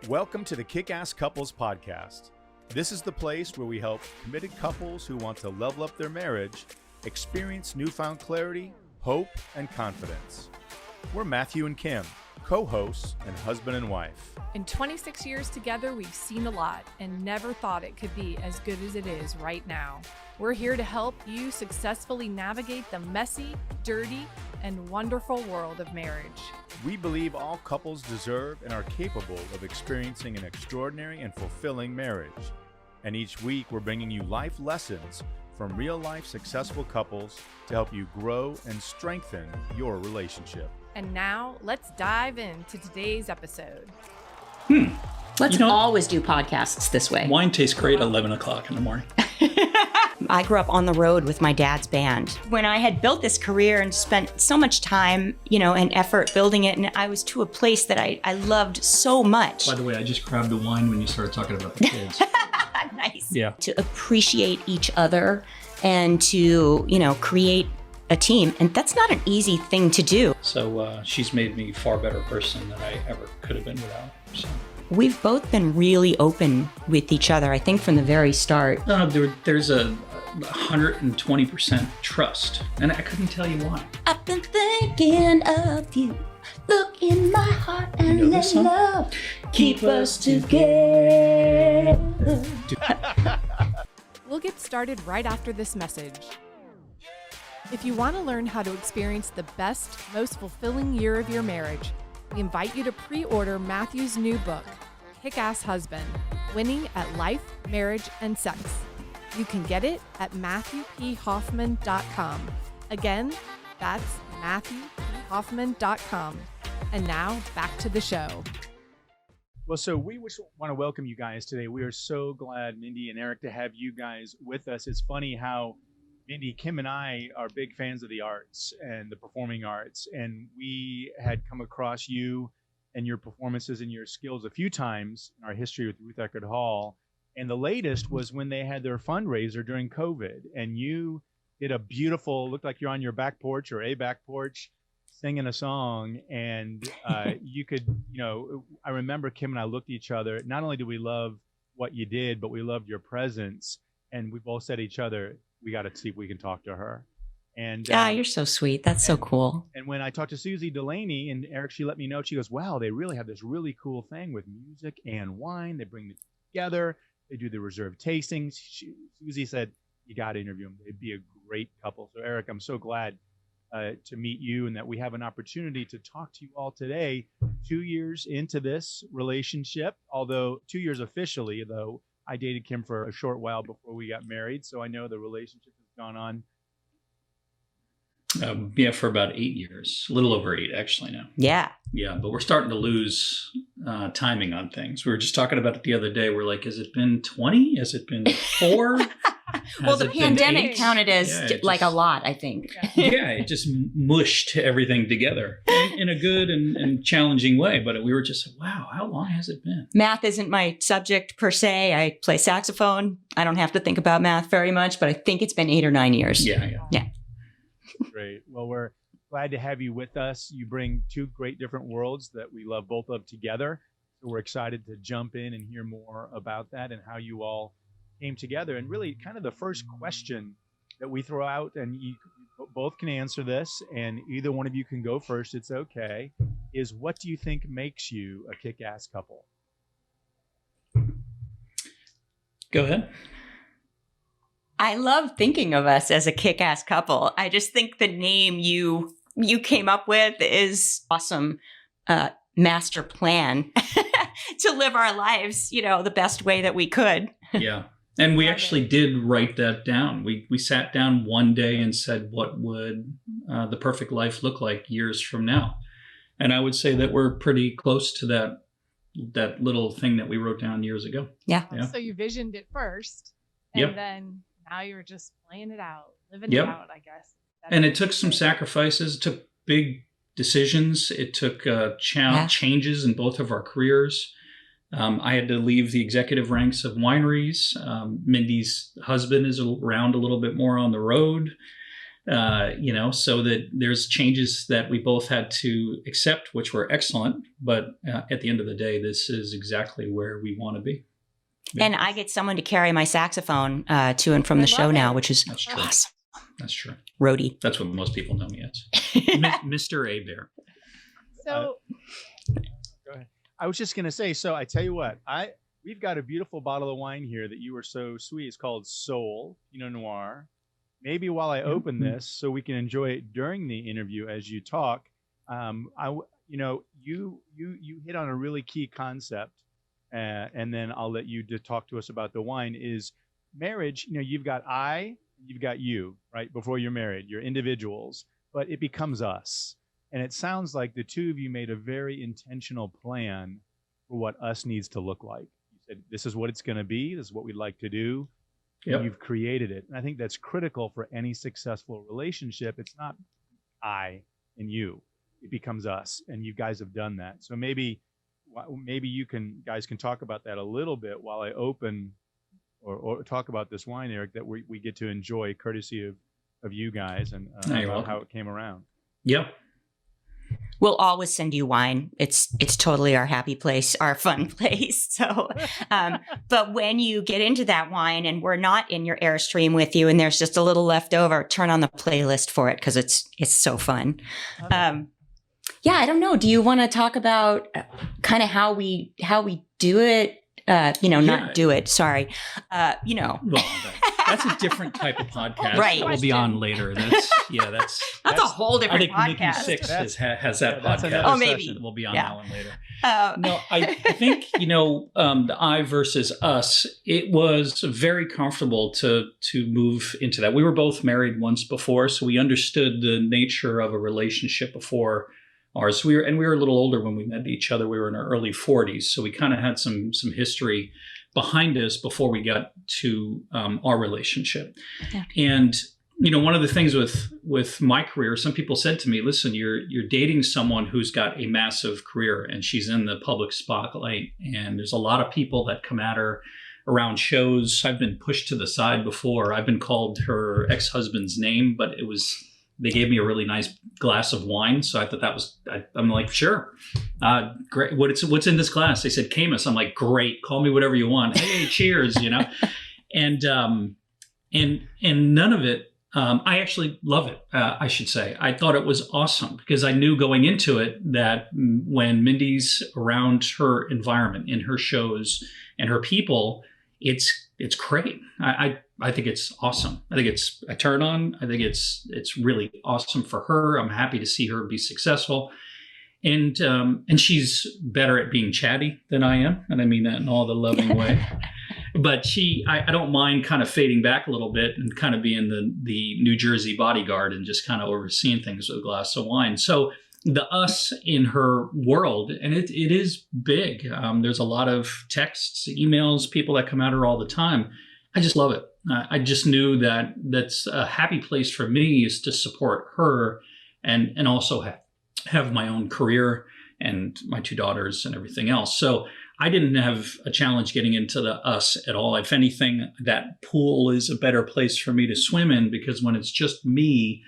Welcome to the Kickass Couples Podcast. This is the place where we help committed couples who want to level up their marriage experience newfound clarity, hope, and confidence. We're Matthew and Kim, co-hosts and husband and wife. In 26 years together, we've seen a lot and never thought it could be as good as it is right now. We're here to help you successfully navigate the messy, dirty, and wonderful world of marriage. We believe all couples deserve and are capable of experiencing an extraordinary and fulfilling marriage. And each week, we're bringing you life lessons from real-life successful couples to help you grow and strengthen your relationship. And now, let's dive into today's episode. Let's always do podcasts this way. Wine tastes great at 11 o'clock in the morning. I grew up on the road with my dad's band. When I had built this career and spent so much time, and effort building it, and I was to a place that I loved so much. By the way, I just grabbed the wine when you started talking about the kids. Nice. Yeah. To appreciate each other and to, create a team. And that's not an easy thing to do. So she's made me a far better person than I ever could have been without. So. We've both been really open with each other, I think, from the very start. There's a 120% trust, and I couldn't tell you why. I've been thinking of you. Look in my heart and You know let this song? love keep us together. We'll get started right after this message. If you want to learn how to experience the best, most fulfilling year of your marriage, we invite you to pre-order Matthew's new book, Kickass Husband, Winning at Life, Marriage, and Sex. You can get it at MatthewPHoffman.com. Again, that's MatthewPHoffman.com. And now, back to the show. Well, so we want to welcome you guys today. We are so glad, Mindi and Eric, to have you guys with us. It's funny how Mindi, Kim, and I are big fans of the arts and the performing arts, and we had come across you and your performances and your skills a few times in our history with Ruth Eckerd Hall. And the latest was when they had their fundraiser during COVID, and you did a beautiful, looked like you're on your back porch or a back porch singing a song. And you could, I remember Kim and I looked at each other. Not only did we love what you did, but we loved your presence. And we both said to each other, we got to see if we can talk to her. And You're so sweet. That's so cool. And when I talked to Susie Delaney and Eric, she let me know, she goes, wow, they really have this really cool thing with music and wine. They bring them together. They do the reserved tastings. Susie said, you got to interview them. They'd be a great couple. So Eric, I'm so glad to meet you and that we have an opportunity to talk to you all today, 2 years into this relationship, although 2 years officially, though I dated Kim for a short while before we got married. So I know the relationship has gone on. For about 8 years, a little over 8 actually now. Yeah. Yeah, but we're starting to lose timing on things. We were just talking about it the other day. We're like, has it been 20? Has it been 4? Well, the pandemic counted as a lot, I think. Yeah, it just mushed everything together in a good and challenging way. But we were just, wow, how long has it been? Math isn't my subject per se. I play saxophone. I don't have to think about math very much, but I think it's been 8 or 9 years. Yeah. Great. Well, we're glad to have you with us. You bring two great different worlds that we love both of together. So we're excited to jump in and hear more about that and how you all came together. And really kind of the first question that we throw out, and you both can answer this, and either one of you can go first, it's okay, is what do you think makes you a kick-ass couple? Go ahead. I love thinking of us as a kick-ass couple. I just think the name you came up with is awesome master plan to live our lives, the best way that we could. Yeah. And we actually did write that down. We sat down one day and said, what would the perfect life look like years from now? And I would say that we're pretty close to that little thing that we wrote down years ago. Yeah. So you visioned it first, and then now you're just playing it out, living it out, I guess. And it took some sacrifices. It took big decisions. It took changes in both of our careers. I had to leave the executive ranks of wineries. Mindi's husband is around a little bit more on the road. so that there's changes that we both had to accept, which were excellent. But at the end of the day, this is exactly where we want to be. Yeah. And I get someone to carry my saxophone to and from the show now, which is awesome. That's true. Roadie. That's what most people know me as. Mr. Abair. So Go ahead. I was just going to say, so I tell you what, we've got a beautiful bottle of wine here that you were so sweet. It's called Soul Pinot Noir. Maybe while I open this, so we can enjoy it during the interview as you talk, you hit on a really key concept, and then I'll let you talk to us about the wine. Is marriage? You've got you've got you, right? Before you're married, you're individuals, but it becomes us. And it sounds like the two of you made a very intentional plan for what us needs to look like. You said, this is what it's going to be. This is what we'd like to do. Yep. You've created it. And I think that's critical for any successful relationship. It's not I and you. It becomes us. And you guys have done that. So maybe you guys can talk about that a little bit while I open or talk about this wine, Eric, that we get to enjoy courtesy of you guys and about how it came around. Yep. We'll always send you wine. It's totally our happy place, our fun place. So, but when you get into that wine and we're not in your Airstream with you and there's just a little left over, turn on the playlist for it because it's so fun. Yeah, I don't know. Do you want to talk about kind of how we do it? Not do it. Sorry. Well, that's a different type of podcast. Right. That will be on later. That's a whole different podcast. I think Nikki Six has that podcast. Oh, maybe. We'll be on that one later. No, I think, the I versus us, it was very comfortable to move into that. We were both married once before, so we understood the nature of a relationship before ours. We were a little older when we met each other. We were in our early 40s, so we kind of had some history behind us before we got to our relationship. Yeah. And one of the things with my career, some people said to me, "Listen, you're dating someone who's got a massive career, and she's in the public spotlight, and there's a lot of people that come at her around shows." I've been pushed to the side before. I've been called her ex-husband's name, but they gave me a really nice glass of wine. So I thought I'm like, sure. Great. What's in this glass? They said Camus. I'm like, great. Call me whatever you want. Hey, cheers, And none of it, I actually love it, I should say. I thought it was awesome because I knew going into it that when Mindy's around her environment, in her shows and her people, it's great. I think it's awesome. I think it's a turn on. I think it's really awesome for her. I'm happy to see her be successful. And she's better at being chatty than I am. And I mean that in all the loving way. But I don't mind kind of fading back a little bit and kind of being the New Jersey bodyguard and just kind of overseeing things with a glass of wine. So the us in her world, and it is big. There's a lot of texts, emails, people that come at her all the time. I just love it. I just knew that's a happy place for me is to support her and also have my own career and my two daughters and everything else. So I didn't have a challenge getting into the us at all. If anything, that pool is a better place for me to swim in because when it's just me,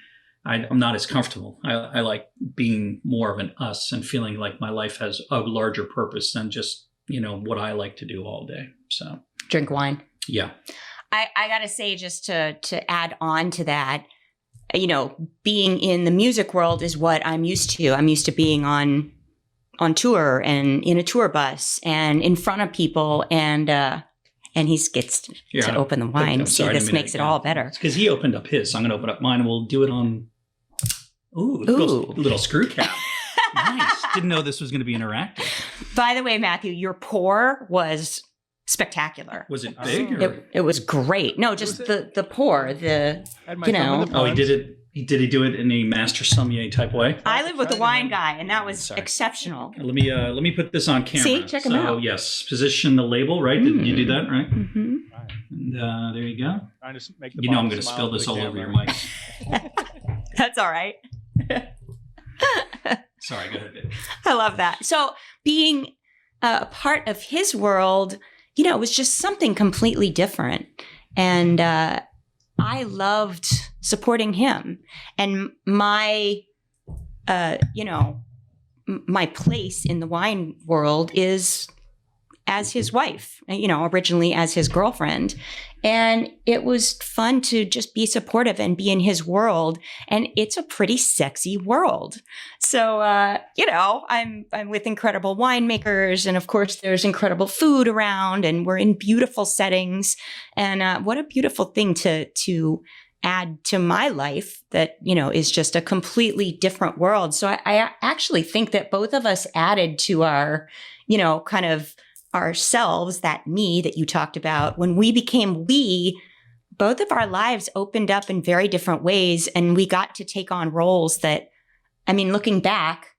I'm not as comfortable. I like being more of an us and feeling like my life has a larger purpose than just, what I like to do all day. So drink wine. Yeah. I got to say, just to add on to that, being in the music world is what I'm used to. I'm used to being on tour and in a tour bus and in front of people and he gets to open the wine. See, this makes it all better. Because he opened up his. So I'm going to open up mine and we'll do it on little screw cap. Nice. Didn't know this was going to be interactive. By the way, Matthew, your pour was spectacular. Was it big? It was great. No, just the pour. Oh, he did it. Did he do it in a master sommelier type way? I live with a wine guy, and that was exceptional. Let me put this on camera. See, check him out. Oh yes, position the label. Right? Didn't you do that right? Mm-hmm. And there you go. Trying to make I'm going to spill this all over your mic. That's all right. Sorry, go ahead, babe. I love that. So being a part of his world, it was just something completely different. And I loved supporting him. And my, my place in the wine world is as his wife, originally as his girlfriend. And it was fun to just be supportive and be in his world. And it's a pretty sexy world. So, I'm with incredible winemakers. And of course, there's incredible food around and we're in beautiful settings. And what a beautiful thing to add to my life that, is just a completely different world. So I actually think that both of us added to our, kind of ourselves, that me that you talked about. When we became we, both of our lives opened up in very different ways. And we got to take on roles that, looking back,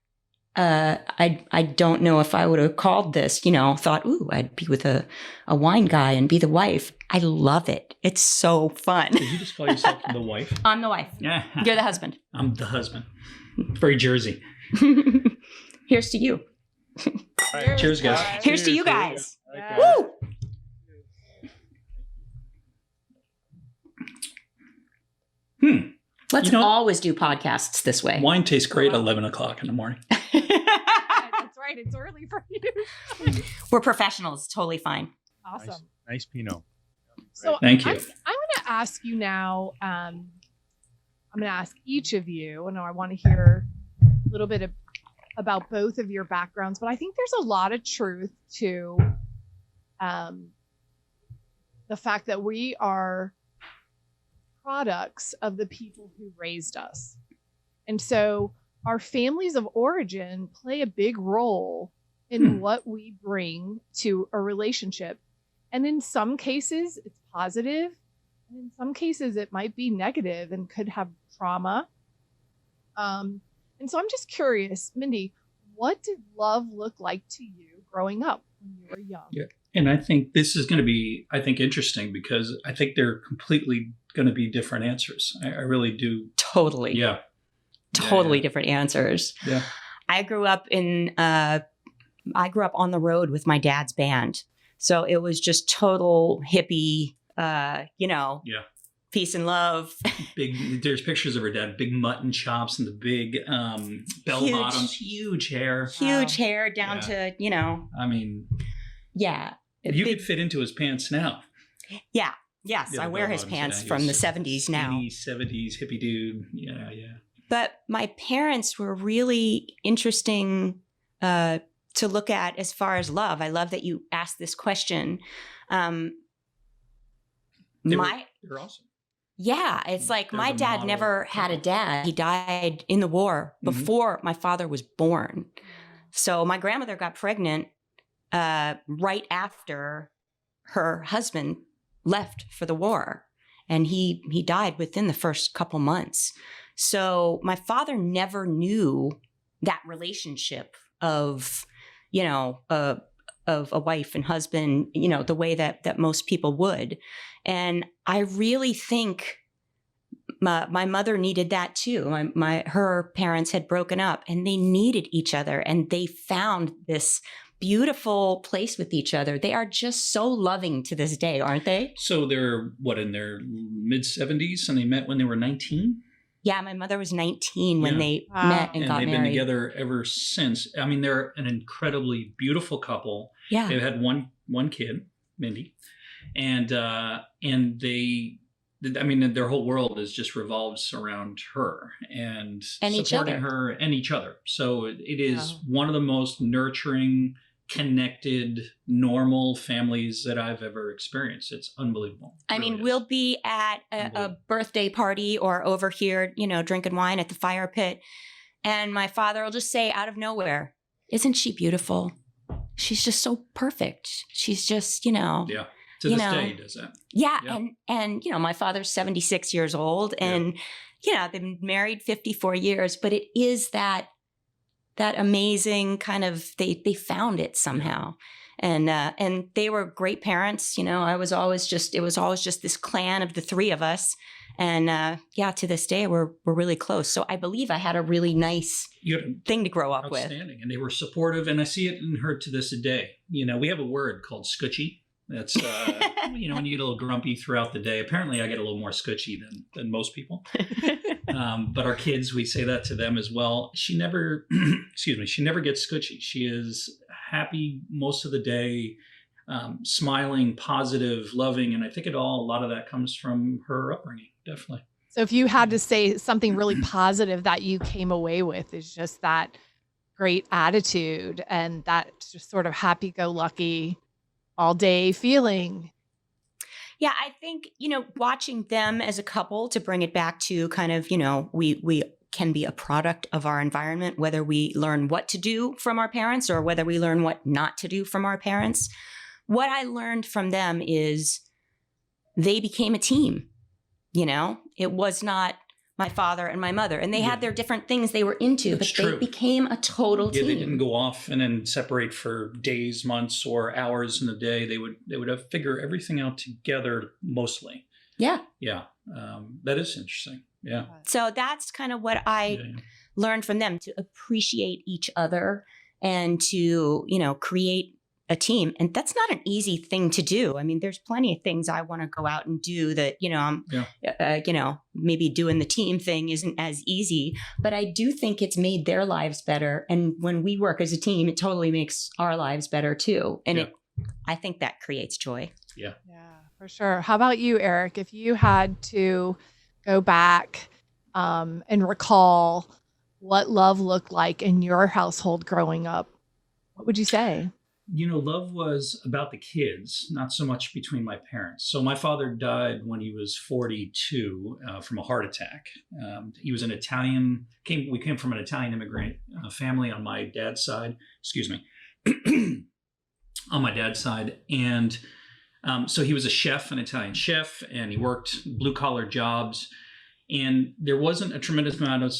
I don't know if I would have called this, thought, ooh, I'd be with a wine guy and be the wife. I love it. It's so fun. Did you just call yourself the wife? I'm the wife. Yeah. You're the husband. I'm the husband. Very Jersey. Here's to you. Right. Cheers, guys. Here's to you guys. Yeah. Woo! Let's always do podcasts this way. Wine tastes great at 11 o'clock in the morning. That's right. It's early for you. We're professionals. Totally fine. Awesome. Nice Pinot. So Thank you. I'm going to ask you now. I'm going to ask each of you, and I want to hear a little bit about both of your backgrounds, but I think there's a lot of truth to the fact that we are products of the people who raised us. And so our families of origin play a big role in what we bring to a relationship. And in some cases, it's positive. And in some cases, it might be negative and could have trauma. And so I'm just curious, Mindi, what did love look like to you growing up when you were young? Yeah. And I think this is going to be, interesting because I think they're completely going to be different answers. I really do. Totally. Yeah. Totally different answers. Yeah. I grew up on the road with my dad's band. So it was just total hippie, peace and love. There's pictures of her dad, big mutton chops and the big bell bottoms, huge hair. Huge hair down to, Yeah. You could fit into his pants now. Yeah. Yes, I wear his pants from the 70s now. 70s hippie dude. Yeah. But my parents were really interesting to look at as far as love. I love that you asked this question. They're awesome. Yeah, it's like my dad never had a dad. He died in the war before my father was born. So my grandmother got pregnant right after her husband left for the war. And he died within the first couple months. So my father never knew that relationship of, of a wife and husband, the way that most people would. And I really think my mother needed that too. Her parents had broken up and they needed each other and they found this beautiful place with each other. They are just so loving to this day, aren't they? So they're in their mid 70s and they met when they were 19? Yeah, my mother was 19 when they met and got married. And they've been together ever since. They're an incredibly beautiful couple. Yeah. They've had one kid, Mindi. And their whole world is just revolves around her and supporting her and each other. So it is one of the most nurturing, connected, normal families that I've ever experienced. It's unbelievable. We'll be at a birthday party or over here, drinking wine at the fire pit. And my father will just say out of nowhere, "Isn't she beautiful? She's just so perfect. She's just, Yeah. To this day, he does that. Yeah. And my father's 76 years old and, they've been married 54 years, but it is that amazing kind of, they found it somehow. And they were great parents. It was always just this clan of the three of us. And to this day, we're really close. So I believe I had a really nice thing to grow up with. Outstanding. And they were supportive. And I see it in her to this day. We have a word called scutchy. That's, you know, when you get a little grumpy throughout the day. Apparently I get a little more scutchy than most people. But our kids, we say that to them as well. She never, excuse me, she never gets scutchy. She is happy most of the day, smiling, positive, loving. And I think a lot of that comes from her upbringing, definitely. So if you had to say something really positive that you came away with, is just that great attitude and that just sort of happy-go-lucky all day feeling. Yeah, I think, you know, watching them as a couple, to bring it back to kind of, you know, we can be a product of our environment, whether we learn what to do from our parents or whether we learn what not to do from our parents. What I learned from them is they became a team. You know, it was not my father and my mother, and they had their different things they were into, but they became a total team. They didn't go off and then separate for days, months, or hours in a day. They would have figure everything out together mostly. Yeah. Yeah. That is interesting. Yeah. So that's kind of what I learned from them, to appreciate each other and to, you know, create a team. And that's not an easy thing to do. I mean, there's plenty of things I want to go out and do that, you know, you know, maybe doing the team thing isn't as easy, but I do think it's made their lives better. And when we work as a team, it totally makes our lives better too. And I think that creates joy. Yeah, for sure. How about you, Eric? If you had to go back and recall what love looked like in your household growing up, what would you say? You know, love was about the kids, not so much between my parents. So my father died when he was 42 from a heart attack. He was an Italian, we came from an Italian immigrant family on my dad's side, excuse me, on my dad's side. And so he was a chef, an Italian chef, and he worked blue collar jobs. And there wasn't a tremendous amount of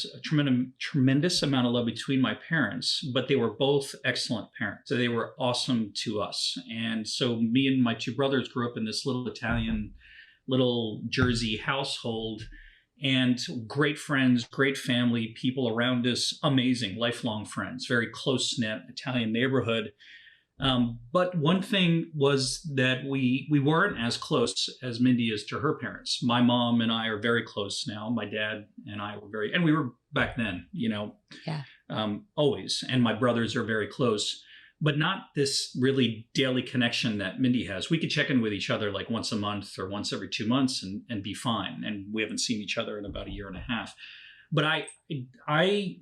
love between my parents, but they were both excellent parents. So they were awesome to us. And so me and my two brothers grew up in this little Italian, little Jersey household, and great friends, great family, people around us, amazing, lifelong friends, very close-knit Italian neighborhood. But one thing was that we weren't as close as Mindi is to her parents. My mom and I are very close now. My dad and I were and we were back then, you know, always. And my brothers are very close, but not this really daily connection that Mindi has. We could check in with each other like once a month or once every 2 months and be fine. And we haven't seen each other in about a year and a half. But I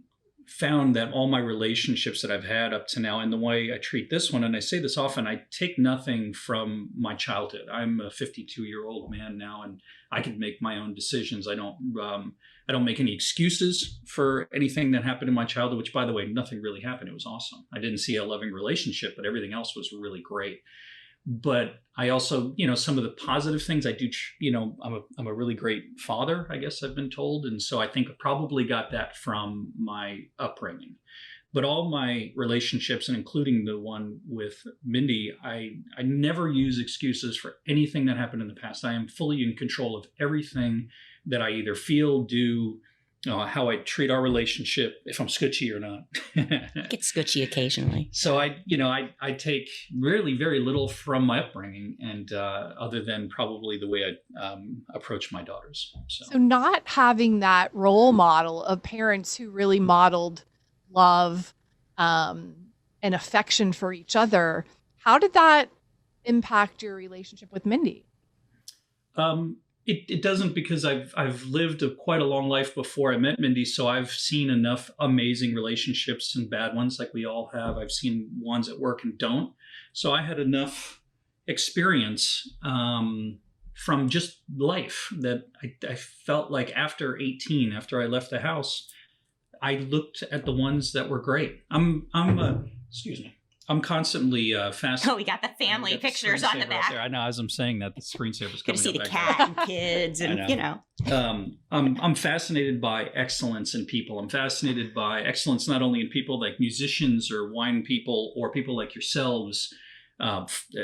found that all my relationships that I've had up to now, and the way I treat this one, and I say this often, I take nothing from my childhood. I'm a 52-year-old man now, and I can make my own decisions. I don't make any excuses for anything that happened in my childhood, which, by the way, nothing really happened. It was awesome. I didn't see a loving relationship, but everything else was really great. But I also, you know, some of the positive things I do, you know, I'm a really great father, I guess I've been told. And so I think I probably got that from my upbringing. But all my relationships, and including the one with Mindi, I never use excuses for anything that happened in the past. I am fully in control of everything that I either feel, do, how I treat our relationship, if I'm scutchy or not. Get scutchy occasionally. So I take really very little from my upbringing, and other than probably the way I approach my daughters. So not having that role model of parents who really modeled love and affection for each other, how did that impact your relationship with Mindi? It doesn't, because I've lived quite a long life before I met Mindi, so I've seen enough amazing relationships and bad ones, like we all have. I've seen ones that work and don't. So I had enough experience from just life that I felt like after 18, after I left the house, I looked at the ones that were great. Excuse me. I'm constantly fascinated. Oh, we got the family pictures on the back. I know, as I'm saying that, the screensaver's coming up. See the cat and kids, and you know. I'm fascinated by excellence in people. I'm fascinated by excellence not only in people like musicians or wine people or people like yourselves,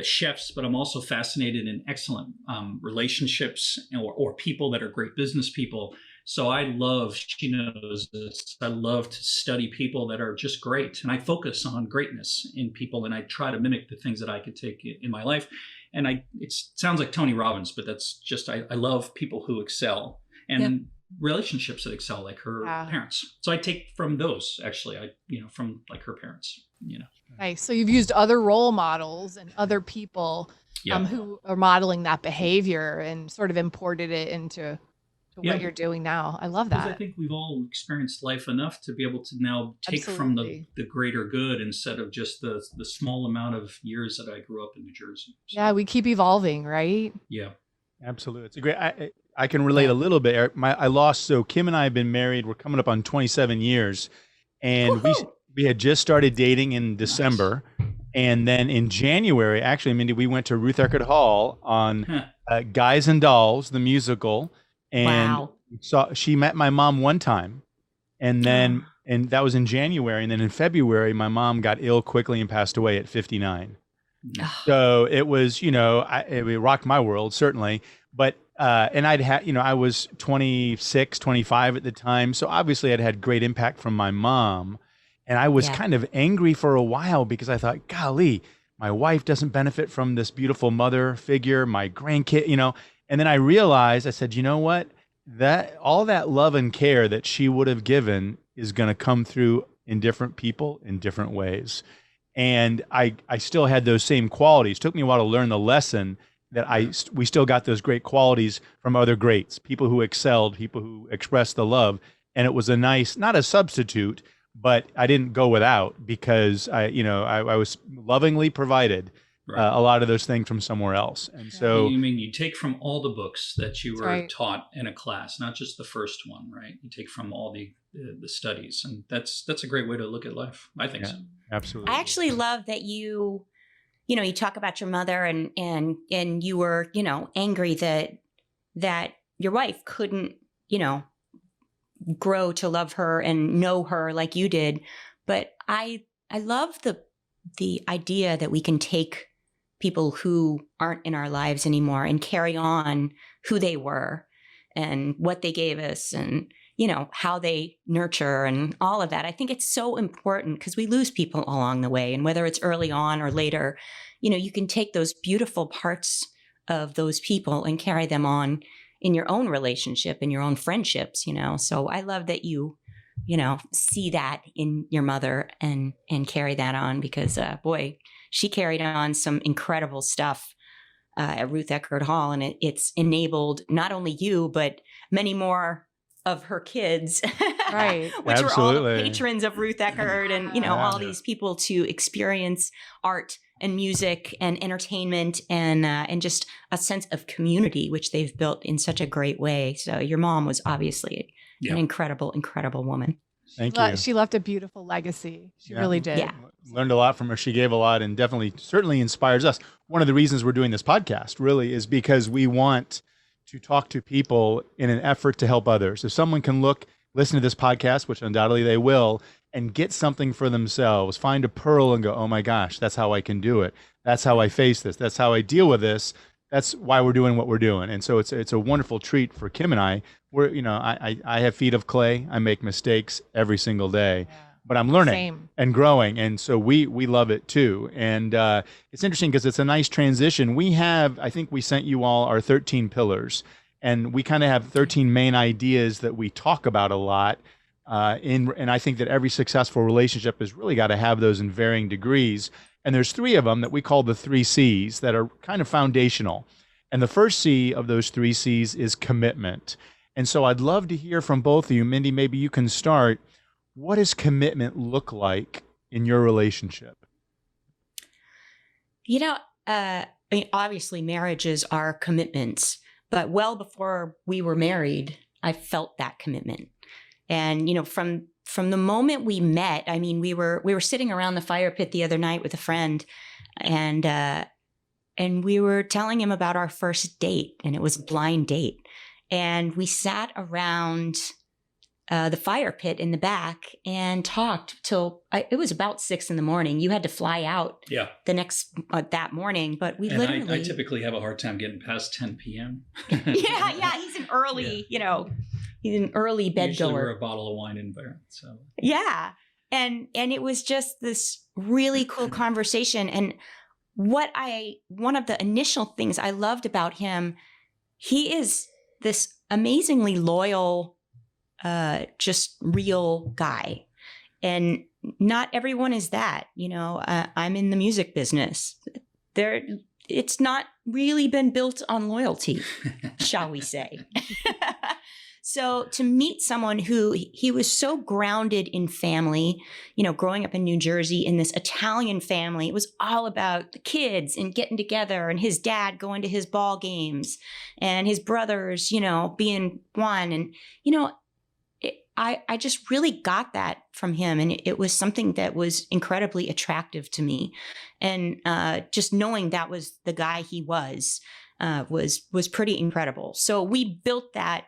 chefs, but I'm also fascinated in excellent relationships or people that are great business people. So she knows this, I love to study people that are just great. And I focus on greatness in people, and I try to mimic the things that I could take in my life. And it sounds like Tony Robbins, but that's just, I love people who excel, and relationships that excel, like her parents. So I take from those, actually, from like her parents, Nice. So you've used other role models and other people who are modeling that behavior and sort of imported it into what you're doing now. I love that. Because I think we've all experienced life enough to be able to now take from the greater good, instead of just the small amount of years that I grew up in New Jersey. So, yeah, we keep evolving, right? Yeah. Absolutely. It's a great, I can relate a little bit, Eric. So Kim and I have been married. We're coming up on 27 years, and we had just started dating in December. Nice. And then in January, actually, Mindi, we went to Ruth Eckerd Hall on Guys and Dolls, the musical. And she met my mom one time, and then, and that was in January. And then in February, my mom got ill quickly and passed away at 59. So it was, it rocked my world, certainly. But, and I was 26, 25 at the time. So obviously I'd had great impact from my mom. And I was kind of angry for a while, because I thought, golly, my wife doesn't benefit from this beautiful mother figure, my grandkid, And then I realized, I said, you know what? That all that love and care that she would have given is going to come through in different people in different ways. And I still had those same qualities. It took me a while to learn the lesson that we still got those great qualities from other greats, people who excelled, people who expressed the love. And it was a nice, not a substitute, but I didn't go without, because I was lovingly provided a lot of those things from somewhere else. And so, you mean you take from all the books that you were taught in a class, not just the first one, right? You take from all the studies, and that's a great way to look at life. I think so. Absolutely. I actually love that you talk about your mother, and you were, angry that your wife couldn't, grow to love her and know her like you did. But I love the idea that we can take people who aren't in our lives anymore and carry on who they were and what they gave us, and how they nurture and all of that. I think it's so important, because we lose people along the way, and whether it's early on or later, you can take those beautiful parts of those people and carry them on in your own relationship, in your own friendships, So I love that you see that in your mother and carry that on, because boy, she carried on some incredible stuff at Ruth Eckerd Hall, and it's enabled not only you, but many more of her kids, right? Which were all the patrons of Ruth Eckerd, and all these people to experience art and music and entertainment and just a sense of community, which they've built in such a great way. So your mom was obviously an incredible, incredible woman. Thank you. She left a beautiful legacy. She really did. Yeah. Learned a lot from her. She gave a lot, and certainly inspires us. One of the reasons we're doing this podcast really is because we want to talk to people in an effort to help others. If someone can listen to this podcast, which undoubtedly they will, and get something for themselves, find a pearl and go, oh my gosh, that's how I can do it. That's how I face this. That's how I deal with this. That's why we're doing what we're doing. And so it's a wonderful treat for Kim and I. I have feet of clay. I make mistakes every single day, but I'm learning and growing. And so we love it too. And it's interesting because it's a nice transition. I think we sent you all our 13 pillars, and we kind of have 13 main ideas that we talk about a lot. And I think that every successful relationship has really got to have those in varying degrees. And there's 3 of them that we call the 3 C's that are kind of foundational. And the first C of those 3 C's is commitment. And so I'd love to hear from both of you. Mindi, maybe you can start. What does commitment look like in your relationship? Obviously marriages are commitments, but well before we were married, I felt that commitment. And, from the moment we met, we were sitting around the fire pit the other night with a friend, and we were telling him about our first date, and it was a blind date. And we sat around the fire pit in the back and talked till it was about 6 a.m. You had to fly out that morning, but I typically have a hard time getting past 10 p.m. yeah, he's an early, an early bedgoer. Usually we're a bottle of wine in there. So yeah. And it was just this really cool conversation. And one of the initial things I loved about him, he is this amazingly loyal, just real guy. And not everyone is that, I'm in the music business. It's not really been built on loyalty, shall we say. So to meet someone who he was so grounded in family, growing up in New Jersey in this Italian family, it was all about the kids and getting together and his dad going to his ball games and his brothers, being one. And, I just really got that from him. And it was something that was incredibly attractive to me. And just knowing that was the guy he was pretty incredible. So we built that.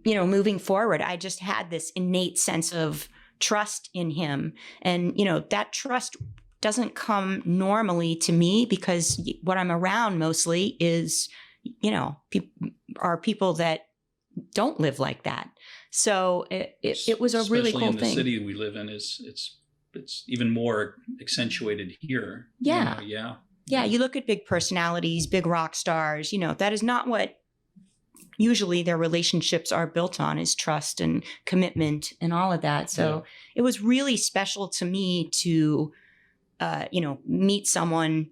Moving forward, I just had this innate sense of trust in him. And, that trust doesn't come normally to me because what I'm around mostly is, are people that don't live like that. So it was a really cool thing. Especially in the city we live in, it's even more accentuated here. Yeah. Yeah. You look at big personalities, big rock stars, that is not what usually their relationships are built on, is trust and commitment and all of that. So It was really special to me to, meet someone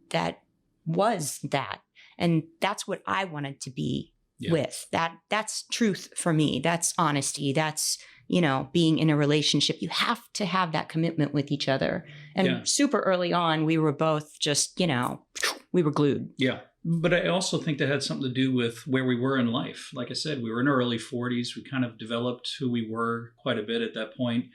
that was that. And that's what I wanted to be with. That's truth for me. That's honesty. That's, being in a relationship. You have to have that commitment with each other. And super early on, we were both just, we were glued. Yeah. But I also think that had something to do with where we were in life. Like I said, we were in our early 40s. We kind of developed who we were quite a bit at that point.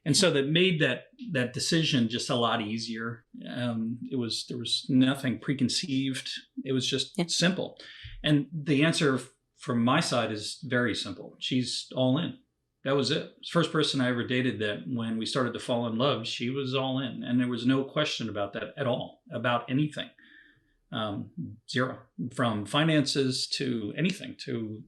And so that made that decision just a lot easier. There was nothing preconceived. It was just simple. And the answer from my side is very simple. She's all in. That was it. First person I ever dated that when we started to fall in love, she was all in. And there was no question about that at all, about anything. Zero, from finances to anything, to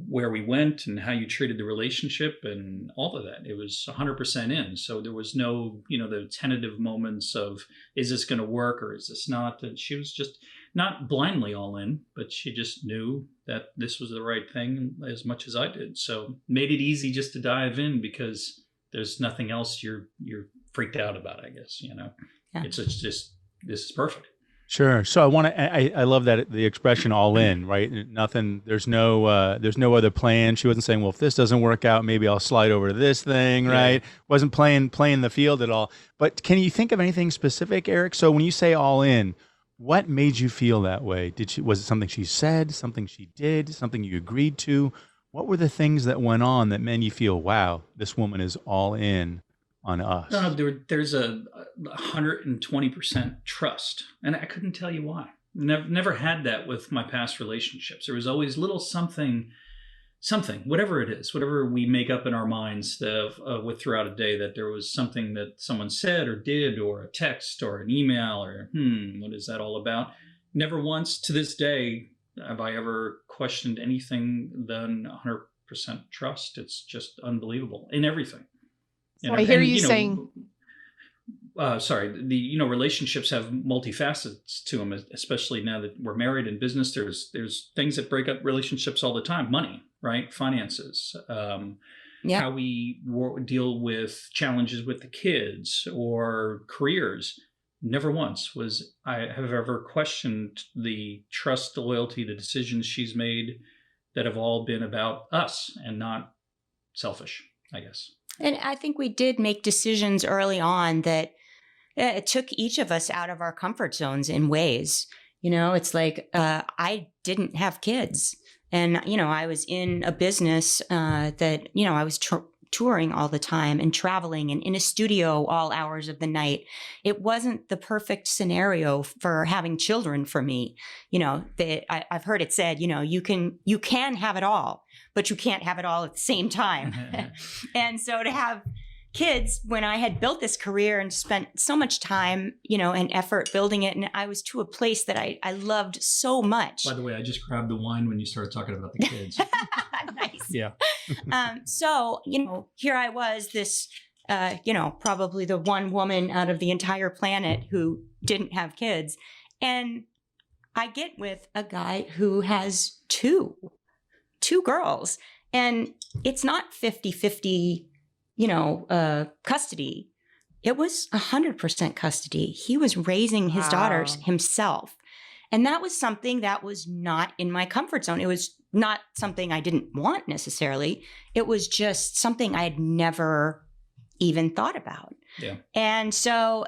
where we went and how you treated the relationship and all of that. It was 100% in. So there was no, the tentative moments of, is this going to work or is this not? And she was just not blindly all in, but she just knew that this was the right thing as much as I did. So made it easy just to dive in because there's nothing else you're freaked out about, I guess, It's just, this is perfect. Sure. So I love that the expression "all in," right? Nothing. There's no other plan. She wasn't saying, well, if this doesn't work out, maybe I'll slide over to this thing, right? Wasn't playing the field at all. But can you think of anything specific, Eric? So when you say "all in," what made you feel that way? Was it something she said, something she did, something you agreed to? What were the things that went on that made you feel, wow, this woman is all in on us? No, there's a 120% trust, and I couldn't tell you why. Never had that with my past relationships. There was always little something, whatever it is, whatever we make up in our minds with throughout a day, that there was something that someone said or did, or a text or an email, or what is that all about? Never once to this day have I ever questioned anything than 100% trust. It's just unbelievable in everything. So I hear you saying, relationships have multifacets to them, especially now that we're married in business. There's things that break up relationships all the time. Money, right? Finances, how we deal with challenges with the kids or careers. Never once I have ever questioned the trust, the loyalty, the decisions she's made that have all been about us and not selfish, I guess. And I think we did make decisions early on that it took each of us out of our comfort zones in ways. It's like I didn't have kids. And, I was in a business that, I was touring all the time and traveling and in a studio all hours of the night. It wasn't the perfect scenario for having children for me. I've heard it said, you can have it all, but you can't have it all at the same time. And so to have kids when I had built this career and spent so much time, and effort building it. And I was to a place that I loved so much. By the way, I just grabbed the wine when you started talking about the kids. Nice. Yeah. So, here I was, this, probably the one woman out of the entire planet who didn't have kids. And I get with a guy who has two girls, and it's not 50-50, custody. It was 100% custody. He was raising his daughters himself. And that was something that was not in my comfort zone. It was not something I didn't want necessarily. It was just something I had never even thought about. Yeah. And so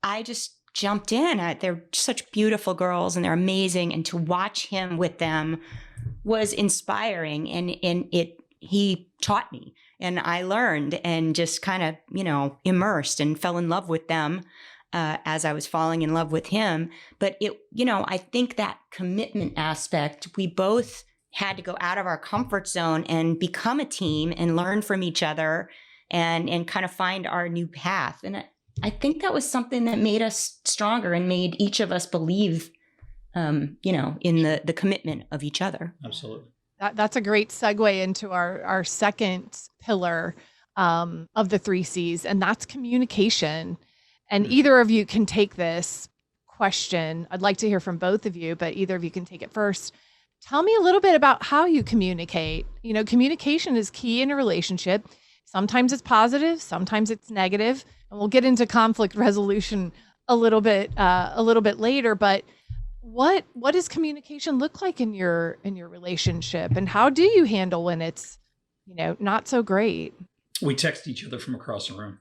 I just jumped in. They're such beautiful girls and they're amazing. And to watch him with them was inspiring. And he taught me and I learned and just kind of, immersed and fell in love with them as I was falling in love with him. But I think that commitment aspect, we both had to go out of our comfort zone and become a team and learn from each other and kind of find our new path. And I think that was something that made us stronger and made each of us believe, in the commitment of each other. Absolutely. That's a great segue into our second pillar of the 3 C's, and that's communication. And either of you can take this question. I'd like to hear from both of you, but either of you can take it first. Tell me a little bit about how you communicate. Communication is key in a relationship. Sometimes it's positive, sometimes it's negative. And we'll get into conflict resolution a little bit later. But what does communication look like in your relationship, and how do you handle when it's not so great? We text each other from across the room.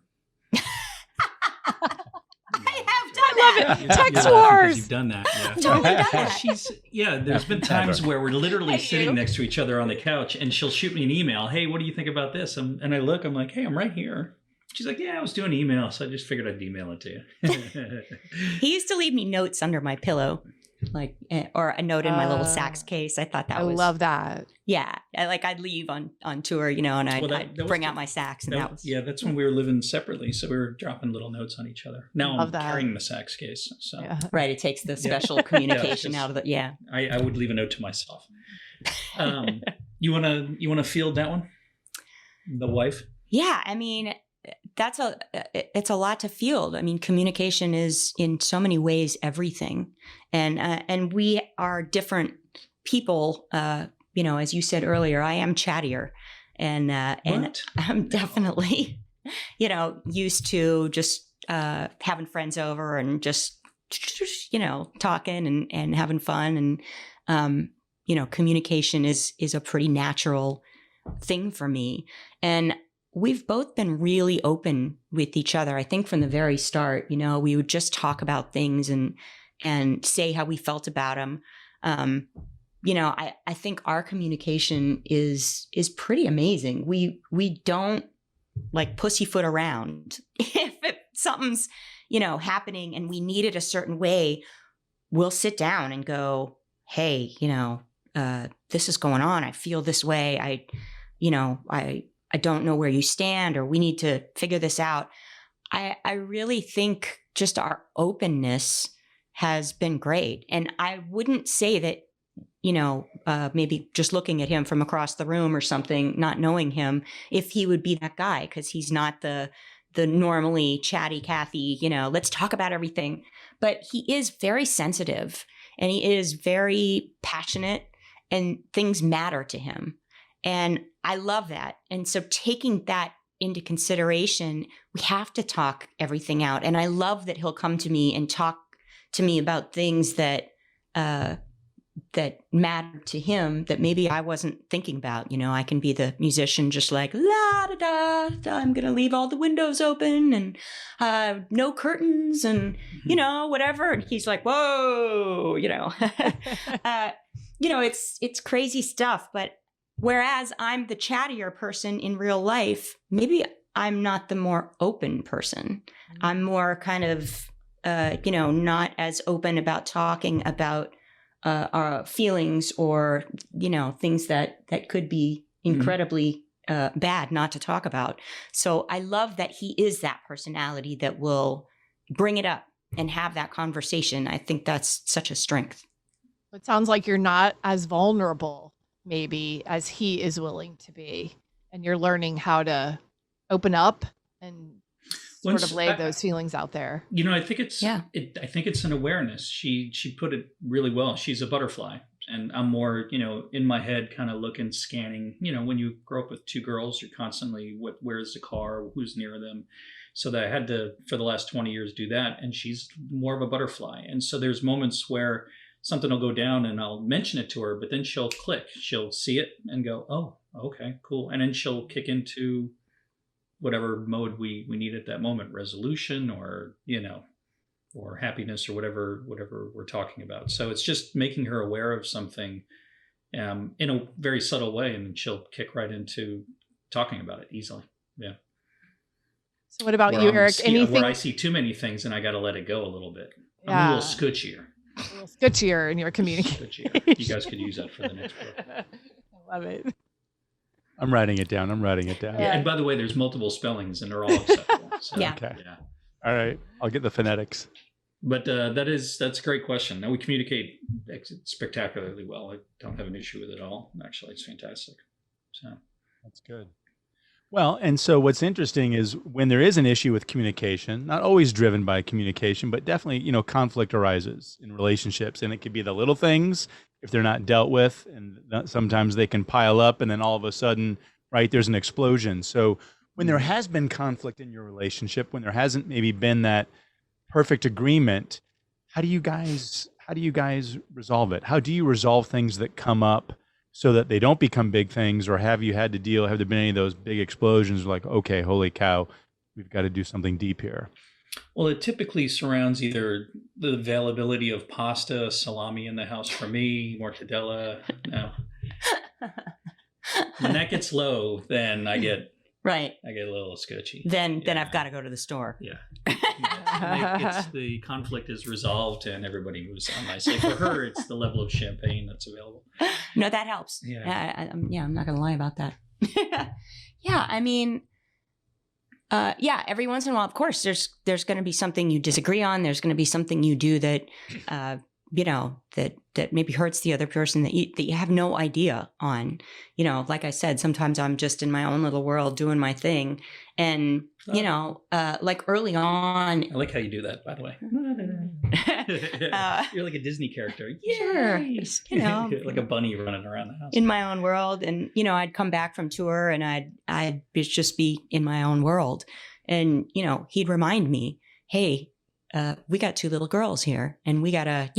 I love it. Text wars. You've done that. Yeah. Totally done that. There's been times where we're literally sitting next to each other on the couch, and she'll shoot me an email. Hey, what do you think about this? And I look. I'm like, hey, I'm right here. She's like, yeah, I was doing email, so I just figured I'd email it to you. He used to leave me notes under my pillow, or a note in my little sax case. I thought I love that. Yeah, I'd leave on tour, and I'd bring out my sax, and that's when we were living separately, so we were dropping little notes on each other. Now I'm carrying the sax case, so right, it takes the special communication out of it. Yeah, I would leave a note to myself. You wanna field that one, the wife? Yeah, I mean, it's a lot to field. I mean, communication is in so many ways everything, and we are different people. As you said earlier, I am chattier, and I'm definitely, used to just having friends over and just talking and having fun, and communication is a pretty natural thing for me, and we've both been really open with each other. I think from the very start, we would just talk about things and say how we felt about them. I think our communication is pretty amazing. We don't pussyfoot around. If something's, happening and we need it a certain way, we'll sit down and go, hey, this is going on. I feel this way. I don't know where you stand, or we need to figure this out. I really think just our openness has been great. And I wouldn't say that, maybe just looking at him from across the room or something, not knowing him, if he would be that guy, because he's not the normally chatty Kathy, let's talk about everything. But he is very sensitive and he is very passionate and things matter to him. And I love that. And so taking that into consideration, we have to talk everything out. And I love that he'll come to me and talk to me about things that matter to him that maybe I wasn't thinking about. I can be the musician just like, la da da, I'm going to leave all the windows open and no curtains and, whatever. And he's like, whoa, it's crazy stuff. But whereas I'm the chattier person in real life, maybe I'm not the more open person. I'm more kind of, not as open about talking about our feelings or, things that could be incredibly bad not to talk about. So I love that he is that personality that will bring it up and have that conversation. I think that's such a strength. It sounds like you're not as vulnerable maybe as he is willing to be, and you're learning how to open up and sort of lay those feelings out there. I think I think it's an awareness. She put it really well. She's a butterfly, and I'm more, in my head, kind of looking, scanning. When you grow up with two girls, you're constantly, where's the car, who's near them. So that I had to, for the last 20 years, do that. And she's more of a butterfly. And so there's moments where something will go down and I'll mention it to her, but then she'll click. She'll see it and go, oh, okay, cool. And then she'll kick into whatever mode we need at that moment, resolution or, or happiness or whatever we're talking about. So it's just making her aware of something in a very subtle way, and she'll kick right into talking about it easily. Yeah. So what about you, Eric? Anything where I see too many things and I got to let it go a little bit. Yeah. I'm a little scoochier. In your communication. You guys could use that for the next book. I love it. I'm writing it down. Yeah, and by the way, there's multiple spellings and they're all acceptable. So, yeah. Okay. Yeah. All right. I'll get the phonetics. But that's a great question. Now we communicate spectacularly well. I don't have an issue with it at all. Actually, it's fantastic. So that's good. Well, and so what's interesting is when there is an issue with communication, not always driven by communication, but definitely, conflict arises in relationships, and it could be the little things if they're not dealt with, and sometimes they can pile up, and then all of a sudden, right, there's an explosion. So when there has been conflict in your relationship, when there hasn't maybe been that perfect agreement, how do you guys resolve it? How do you resolve things that come up so that they don't become big things? Or have there been any of those big explosions like, okay, holy cow, we've got to do something deep here? Well, it typically surrounds either the availability of pasta, salami in the house for me, mortadella. No. When that gets low, then I get a little sketchy. Then I've got to go to the store. Yeah. The conflict is resolved and everybody moves on nicely. For her, it's the level of champagne that's available. No, that helps. Yeah. I'm not going to lie about that. Yeah. I mean, every once in a while, of course, there's going to be something you disagree on. There's going to be something you do that, that maybe hurts the other person that you have no idea on. Like I said, sometimes I'm just in my own little world doing my thing. And, like early on. I like how you do that, by the way. You're like a Disney character. Sure. Like a bunny running around the house. In my own world. And, I'd come back from tour and I'd just be in my own world. And, he'd remind me, hey, we got two little girls here and we gotta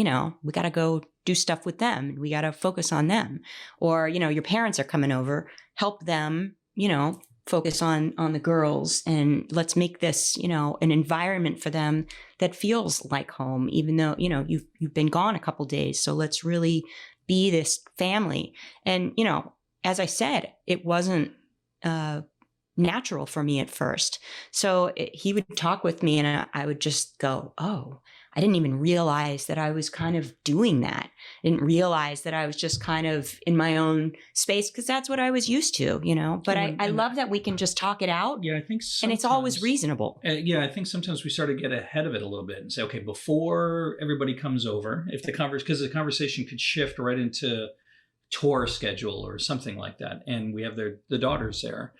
go do stuff with them. And we gotta focus on them. Or, your parents are coming over, help them, focus on the girls, and let's make this, an environment for them that feels like home, even though, you've been gone a couple days. So let's really be this family. And, as I said, it wasn't, natural for me at first. So he would talk with me and I would just go, oh, I didn't even realize that I was kind of doing that. I didn't realize that I was just kind of in my own space because that's what I was used to, But I love that we can just talk it out. Yeah, I think and it's always reasonable. I think sometimes we start to get ahead of it a little bit and say, okay, before everybody comes over, because the conversation could shift right into tour schedule or something like that, and we have the daughters there,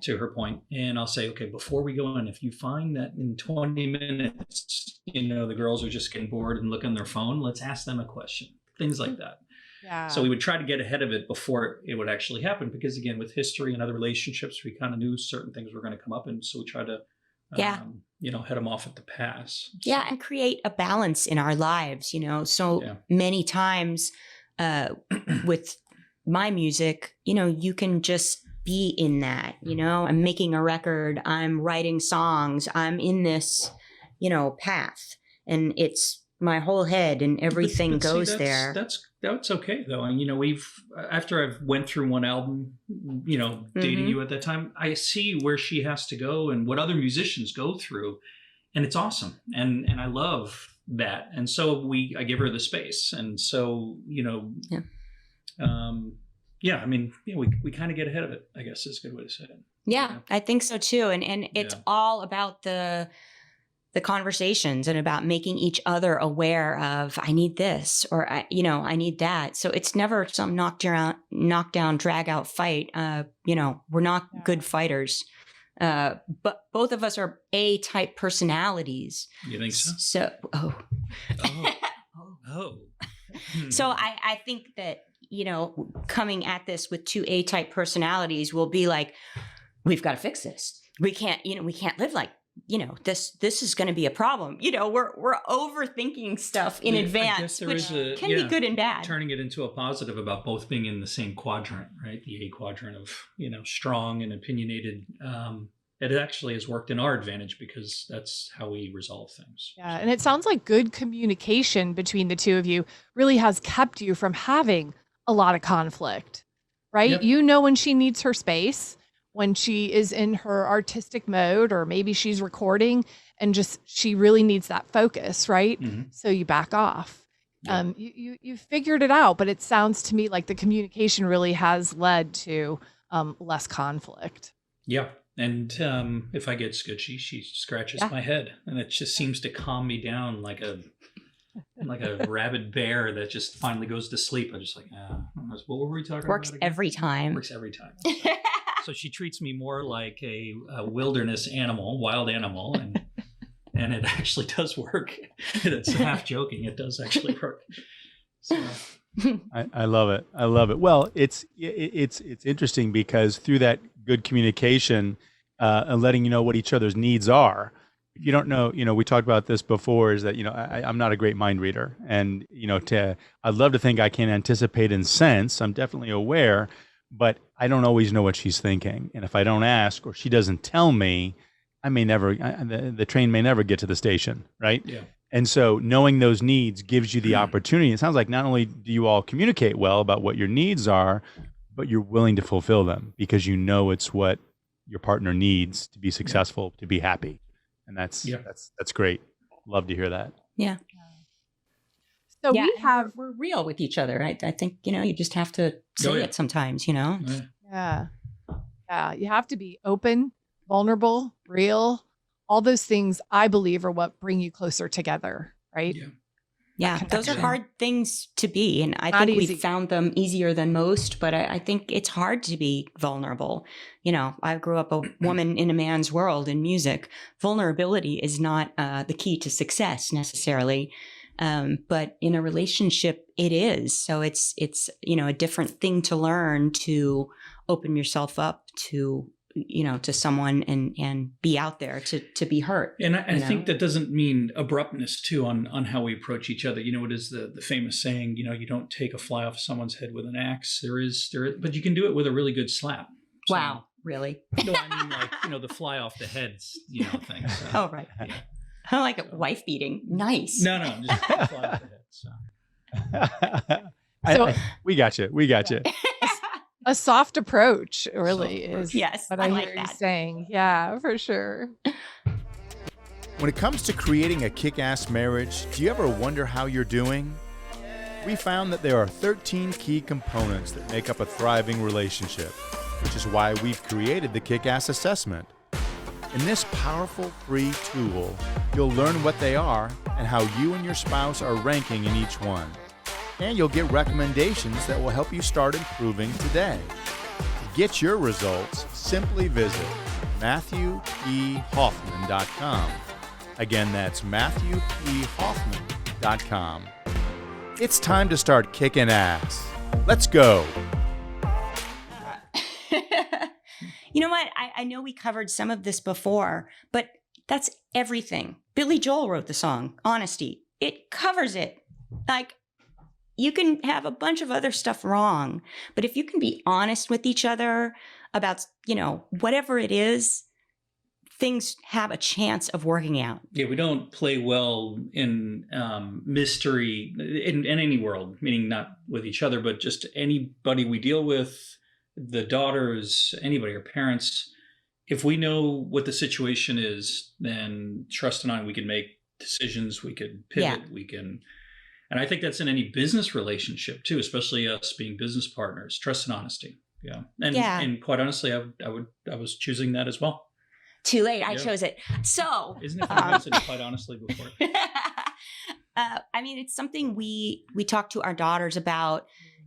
to her point, and I'll say, okay, before we go in, if you find that in 20 minutes the girls are just getting bored and look on their phone, let's ask them a question, things like that. So we would try to get ahead of it before it would actually happen, because again, with history and other relationships, we kind of knew certain things were going to come up, and so we try to head them off at the pass. And create a balance in our lives. Many times with my music, you can just be in that, I'm making a record, I'm writing songs, I'm in this, path, and it's my whole head and everything but goes there. That's okay though. And, we've, after I've went through one album, dating you at that time, I see where she has to go and what other musicians go through. And it's awesome. And I love that. And so I give her the space. And so, yeah, I mean, we kind of get ahead of it, I guess is a good way to say it. Yeah, I think so too. And it's Yeah. all about the conversations and about making each other aware of, I need this, or I need that. So it's never some knockdown, drag out fight. We're not good fighters. But both of us are A-type personalities. You think so? So, So I think that, coming at this with two A-type personalities will be like, we've got to fix this. We can't live like, this is going to be a problem. We're overthinking stuff in advance, which can be good and bad. Turning it into a positive about both being in the same quadrant, right? The A quadrant of, strong and opinionated. It actually has worked in our advantage because that's how we resolve things. Yeah, and it sounds like good communication between the two of you really has kept you from having a lot of conflict, right? Yep. You know when she needs her space, when she is in her artistic mode, or maybe she's recording and just she really needs that focus, right? Mm-hmm. So you back off. Yeah. You figured it out, but it sounds to me like the communication really has led to less conflict. Yeah. And if I get skitchy, she scratches my head, and it just seems to calm me down like a rabid bear that just finally goes to sleep. I'm just like, what were we talking about? Works every time. Works every time. So she treats me more like a wilderness animal, wild animal, and it actually does work. It's half joking. It does actually work. So. I love it. I love it. Well, it's interesting because through that good communication and letting you know what each other's needs are. If you don't know, we talked about this before, is that, I'm not a great mind reader. And, I'd love to think I can anticipate and sense. I'm definitely aware, but I don't always know what she's thinking. And if I don't ask or she doesn't tell me, the train may never get to the station. Right. Yeah. And so knowing those needs gives you the opportunity. It sounds like not only do you all communicate well about what your needs are, but you're willing to fulfill them because it's what your partner needs to be successful, to be happy. And that's great. Love to hear that. Yeah. So we're real with each other. I think, you just have to say it sometimes, Yeah. You have to be open, vulnerable, real. All those things, I believe, are what bring you closer together, right? Yeah, those are hard things to be. And I Not think easy. we found them easier than most, but I think it's hard to be vulnerable. I grew up a woman in a man's world in music. Vulnerability is not the key to success necessarily. But in a relationship, it is. So it's a different thing to learn to open yourself up to someone and be out there to be hurt. And I think that doesn't mean abruptness too on how we approach each other. It is the famous saying, you don't take a fly off someone's head with an axe. But you can do it with a really good slap. So, wow. Really? No, I mean like, the fly off the heads, thing. So, oh, right. Yeah. I like it. Wife beating. Nice. No, just fly off the head. So. We got you. A soft approach really is what I like hear that. you saying. Yeah, for sure. When it comes to creating a kick-ass marriage, do you ever wonder how you're doing? We found that there are 13 key components that make up a thriving relationship, which is why we've created the Kick-Ass Assessment. In this powerful free tool, you'll learn what they are and how you and your spouse are ranking in each one. And you'll get recommendations that will help you start improving today. To get your results, simply visit MatthewPHoffman.com. Again, that's MatthewPHoffman.com. It's time to start kicking ass. Let's go. You know what? I know we covered some of this before, but that's everything. Billy Joel wrote the song, Honesty. It covers it. Like, you can have a bunch of other stuff wrong, but if you can be honest with each other about, whatever it is, things have a chance of working out. Yeah, we don't play well in mystery in any world, meaning not with each other, but just anybody we deal with, the daughters, anybody, our parents. If we know what the situation is, then trust and I, we can make decisions, we could pivot, we can And I think that's in any business relationship too, especially us being business partners. Trust and honesty. Yeah. And quite honestly, I was choosing that as well. Too late. I chose it. So isn't it funny? I said quite honestly before. I mean, it's something we talk to our daughters about,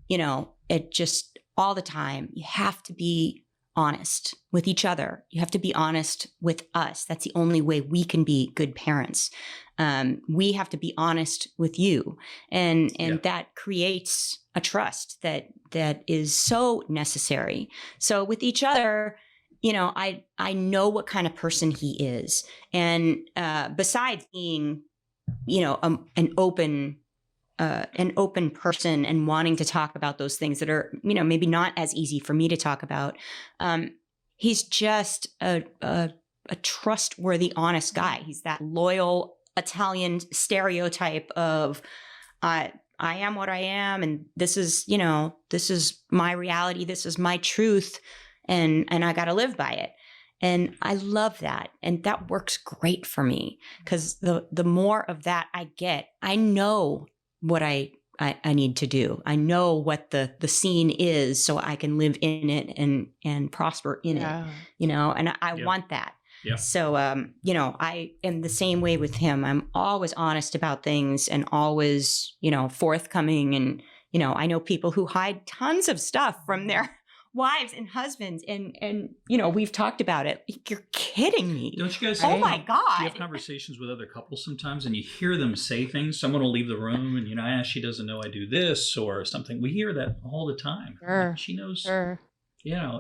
it just all the time. You have to be honest with each other. You have to be honest with us. That's the only way we can be good parents. We have to be honest with you. And that creates a trust that is so necessary. So with each other, I know what kind of person he is. And besides being, an open person and wanting to talk about those things that are, maybe not as easy for me to talk about. He's just a trustworthy, honest guy. He's that loyal Italian stereotype of, I am what I am. And this is my reality. This is my truth. And I got to live by it. And I love that. And that works great for me because the more of that I get, I know what I need to do. I know what the scene is so I can live in it and prosper in it, and I want that. Yeah. So, I am the same way with him. I'm always honest about things and always, forthcoming. And, I know people who hide tons of stuff from their wives and husbands. And we've talked about it. You're kidding me. Don't you guys? Oh my God. You have conversations with other couples sometimes and you hear them say things. Someone will leave the room and, she doesn't know I do this or something. We hear that all the time. Sure. Like, she knows, Sure.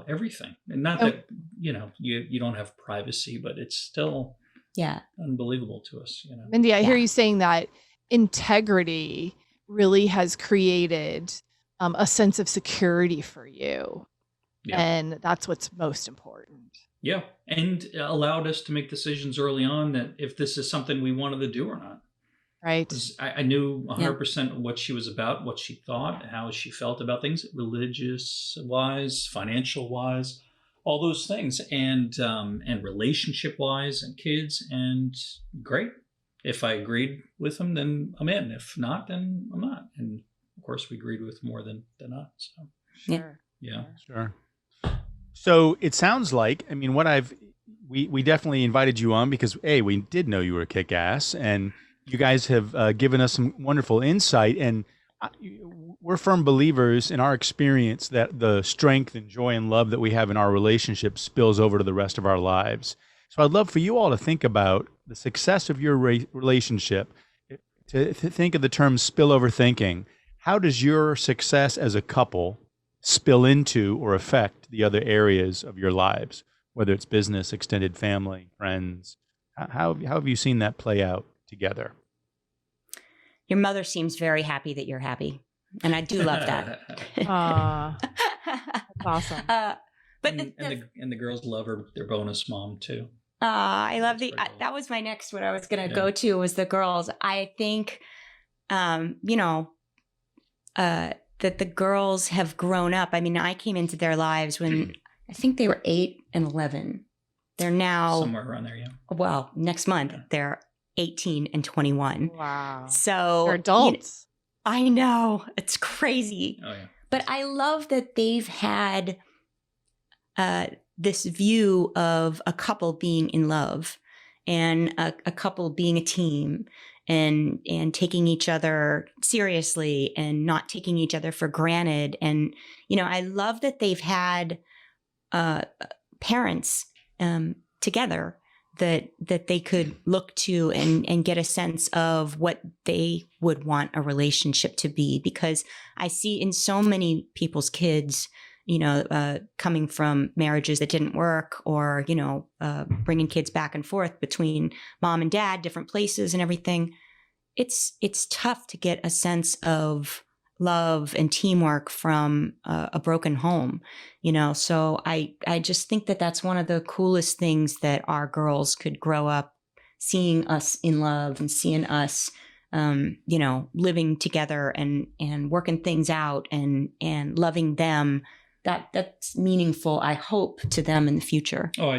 everything. And not that, you don't have privacy, but it's still unbelievable to us. Mindi, I hear you saying that integrity really has created a sense of security for you. Yeah. And that's what's most important. Yeah. And allowed us to make decisions early on that if this is something we wanted to do or not. Right. I knew 100% what she was about, what she thought, how she felt about things, religious wise, financial wise, all those things, and relationship wise and kids. And great. If I agreed with them, then I'm in. If not, then I'm not. And of course, we agreed with more than not. So. Sure. Yeah. Sure. So it sounds like, we definitely invited you on because we did know you were a kick-ass, and you guys have given us some wonderful insight, and we're firm believers in our experience that the strength and joy and love that we have in our relationship spills over to the rest of our lives. So I'd love for you all to think about the success of your relationship, to think of the term spillover thinking. How does your success as a couple spill into or affect the other areas of your lives, whether it's business, extended family, friends? How have you seen that play out together? Your mother seems very happy that you're happy. And I do love that. That's awesome. And the girls love their bonus mom too. I love that was my next, what I was going to go to was the girls. I think, that the girls have grown up. I came into their lives when I think they were 8 and 11. They're now somewhere around there. Yeah. Well, next month they're 18 and 21. Wow. So they're adults. I know, it's crazy. Oh yeah. But I love that they've had this view of a couple being in love and a couple being a team and taking each other seriously and not taking each other for granted. And, I love that they've had parents together that they could look to and get a sense of what they would want a relationship to be. Because I see in so many people's kids, coming from marriages that didn't work or, bringing kids back and forth between mom and dad, different places and everything. It's tough to get a sense of love and teamwork from a broken home, so I just think that that's one of the coolest things that our girls could grow up seeing us in love and seeing us, living together and working things out and loving them. That's meaningful, I hope, to them in the future. Oh,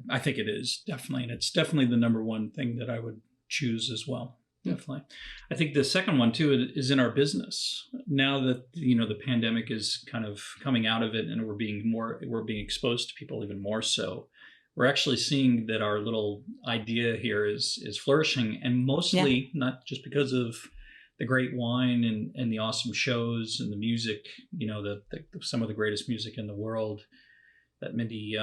I think it is definitely. And it's definitely the number one thing that I would choose as well. Definitely. I think the second one too is in our business. Now that the pandemic is kind of coming out of it, and we're being exposed to people even more so. We're actually seeing that our little idea here is flourishing, and mostly not just because of the great wine and the awesome shows and the music. Some of the greatest music in the world that Mindi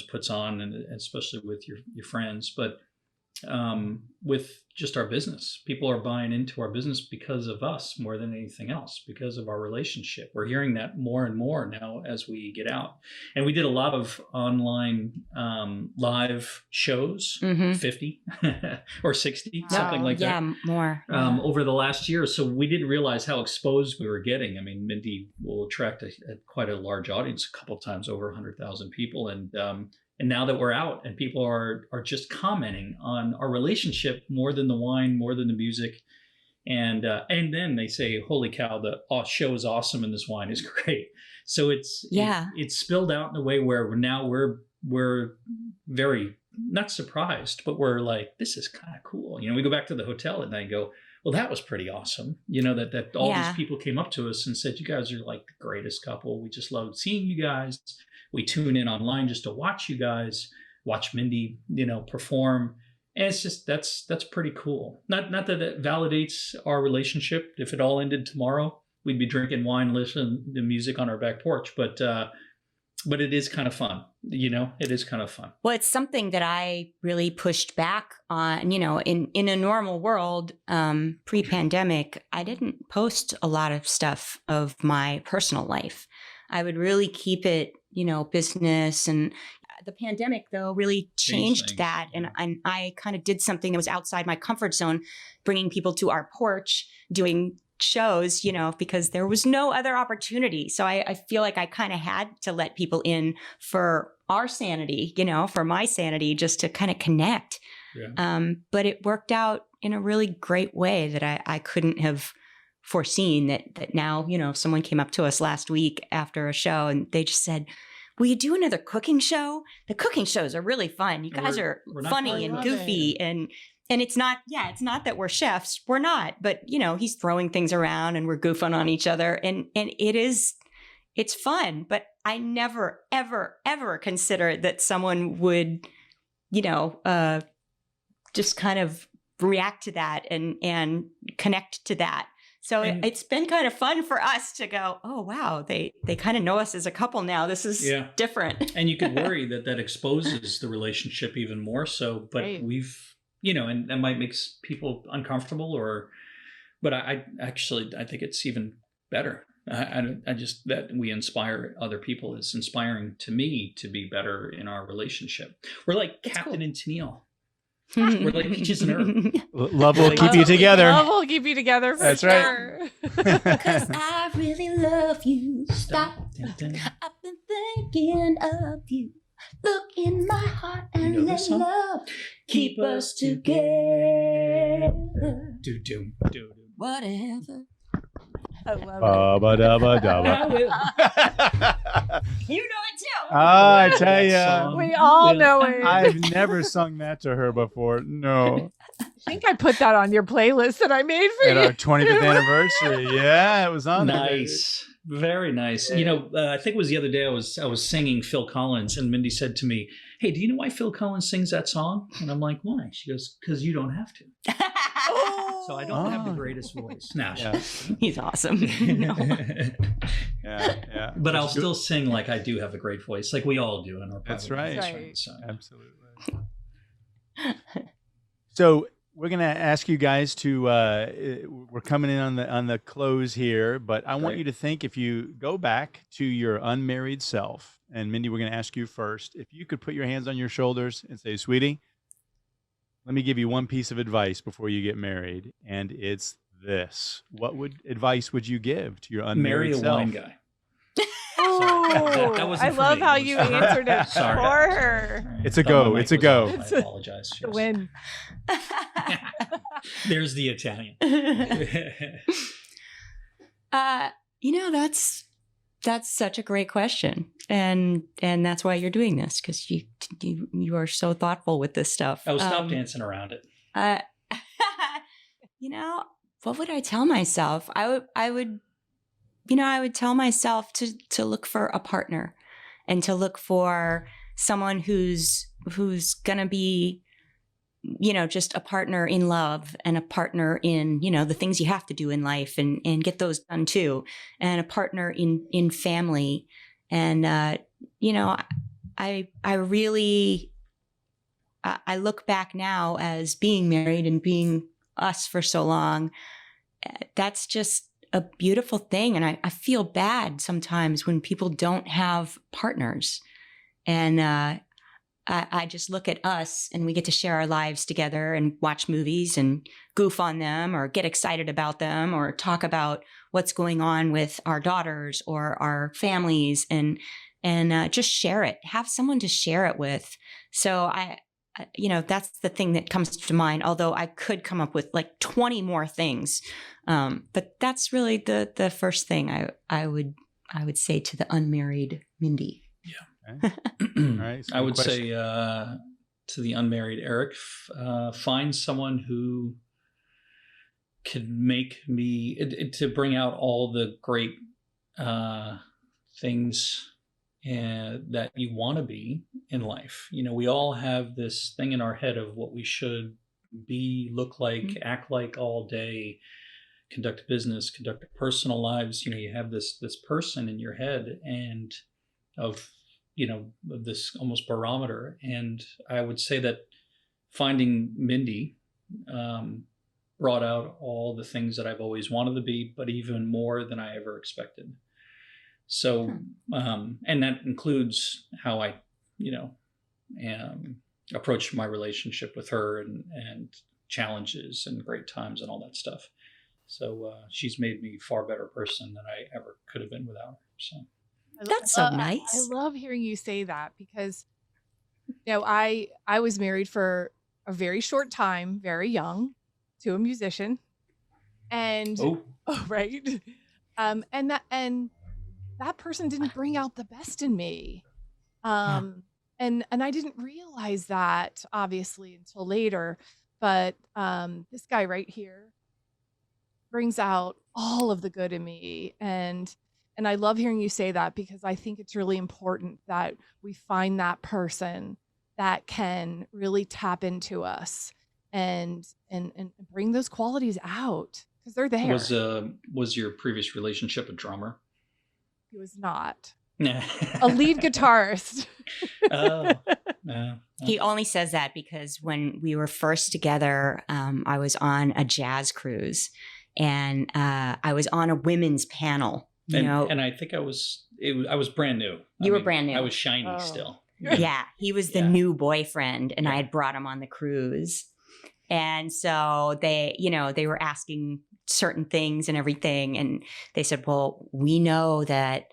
puts on, and especially with your friends, but with just our business. People are buying into our business because of us more than anything else, because of our relationship. We're hearing that more and more now as we get out. And we did a lot of online live shows, 50 or 60, something like that. Yeah, more. Over the last year. So we didn't realize how exposed we were getting. I mean, Mindi will attract quite a large audience, a couple of times over 100,000 people. And now that we're out and people are just commenting on our relationship more than the wine, more than the music. And then they say, holy cow, the show is awesome and this wine is great. So it's spilled out in a way where we're very not surprised, but we're like, this is kind of cool. We go back to the hotel at night and go, well, that was pretty awesome. That all these people came up to us and said, you guys are like the greatest couple. We just loved seeing you guys. We tune in online just to watch you guys, watch Mindi, perform. And it's just, that's pretty cool. Not that it validates our relationship. If it all ended tomorrow, we'd be drinking wine, listening to music on our back porch. But it is kind of fun. It is kind of fun. Well, it's something that I really pushed back on, in a normal world, pre-pandemic, I didn't post a lot of stuff of my personal life. I would really keep it, business. And the pandemic, though, really changed that. And I kind of did something that was outside my comfort zone, bringing people to our porch, doing shows, because there was no other opportunity. So I feel like I kind of had to let people in for our sanity, for my sanity, just to kind of connect. Yeah. But it worked out in a really great way that I couldn't have foreseen that now, someone came up to us last week after a show and they just said, will you do another cooking show? The cooking shows are really fun. You guys are funny and goofy. And it's not that we're chefs. We're not, but he's throwing things around and we're goofing on each other. And it's fun, but I never, ever, ever considered that someone would, just kind of react to that and connect to that. So it's been kind of fun for us to go, oh, wow, they kind of know us as a couple now. This is different. And you could worry that exposes the relationship even more so. But we've, and that might make people uncomfortable but I think it's even better. I just, that we inspire other people is inspiring to me to be better in our relationship. We're like Captain and Tennille. We're like peaches and herb. Love will keep you together. Love will keep you together for That's sure. Right. Because I really love you. Stop. I've been thinking of you. Look in my heart and let love keep us together. Do. Whatever. I love You know it too. I tell you, we all know it. I've never sung that to her before. No. I think I put that on your playlist that I made for At you. our 25th anniversary. Yeah, it was on there. Nice. Very nice. I think it was the other day I was singing Phil Collins and Mindi said to me, hey, do you know why Phil Collins sings that song? And I'm like, why? She goes, because you don't have to. So I don't have the greatest voice. Now, he's awesome. Yeah. But I'll still sing like I do have a great voice, like we all do in our That's private right. voice, so. Absolutely. So we're going to ask you guys to, we're coming in on the close here, but I want you to think, if you go back to your unmarried self, and Mindi, we're going to ask you first, if you could put your hands on your shoulders and say, sweetie, let me give you one piece of advice before you get married, and it's this. What advice would you give to your unmarried self? Marry a wine guy. That I love how you answered it for her. It's a go. It's a go. I apologize. The win. There's the Italian. That's such a great question, and that's why you're doing this, because you are so thoughtful with this stuff. Stop dancing around it. what would I tell myself? I would tell myself to look for a partner and to look for someone who's going to be, just a partner in love and a partner in, the things you have to do in life and get those done too. And a partner in family. And, I really, I look back now as being married and being us for so long. That's just a beautiful thing. And I feel bad sometimes when people don't have partners. And I just look at us and we get to share our lives together and watch movies and goof on them or get excited about them or talk about what's going on with our daughters or our families and just share it, have someone to share it with. So that's the thing that comes to mind, although I could come up with like 20 more things. But that's really the first thing I would say to the unmarried Mindi. Yeah. Okay. All right. I would say to the unmarried Eric, find someone who could make me to bring out all the great things that you want to be in life. We all have this thing in our head of what we should be, look like, act like all day, conduct business, conduct personal lives. You have this person in your head and of this almost barometer. And I would say that finding Mindi brought out all the things that I've always wanted to be, but even more than I ever expected. So, and that includes how I, approach my relationship with her and challenges and great times and all that stuff. So she's made me a far better person than I ever could have been without her. So that's so nice. I love hearing you say that because, I was married for a very short time, very young, to a musician, and right, and that person didn't bring out the best in me, and I didn't realize that obviously until later, but this guy right here brings out all of the good in me, and I love hearing you say that because I think it's really important that we find that person that can really tap into us and bring those qualities out because they're there. Was your previous relationship a drummer? He was not. A lead guitarist. Oh, no. He only says that because when we were first together, I was on a jazz cruise and I was on a women's panel. And I think I was brand new. You were brand new. I was shiny still. Yeah, he was the new boyfriend, and I had brought him on the cruise. And so they were asking certain things and everything, and they said, "Well, we know that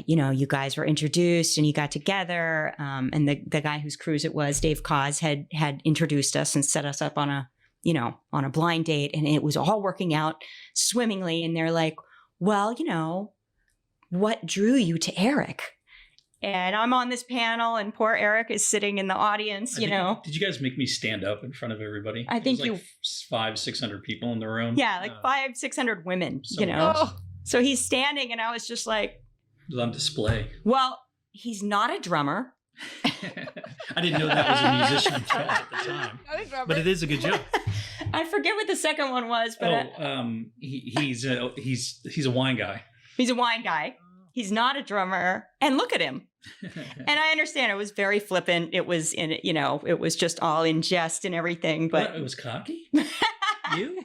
you guys were introduced and you got together." And the guy whose cruise it was, Dave Cause, had introduced us and set us up on a blind date, and it was all working out swimmingly. And they're like, "Well, what drew you to Eric?" And I'm on this panel, and poor Eric is sitting in the audience. Did you guys make me stand up in front of everybody? I think like 500-600 people in the room. Yeah, like 500-600 women. So So he's standing, and I was just like, it was on display. Well, he's not a drummer. I didn't know that was a musician joke at the time, but it is a good joke. I forget what the second one was, but he's a wine guy. He's a wine guy. He's not a drummer. And look at him. And I understand it was very flippant. It was it was just all in jest and everything. But it was cocky. You?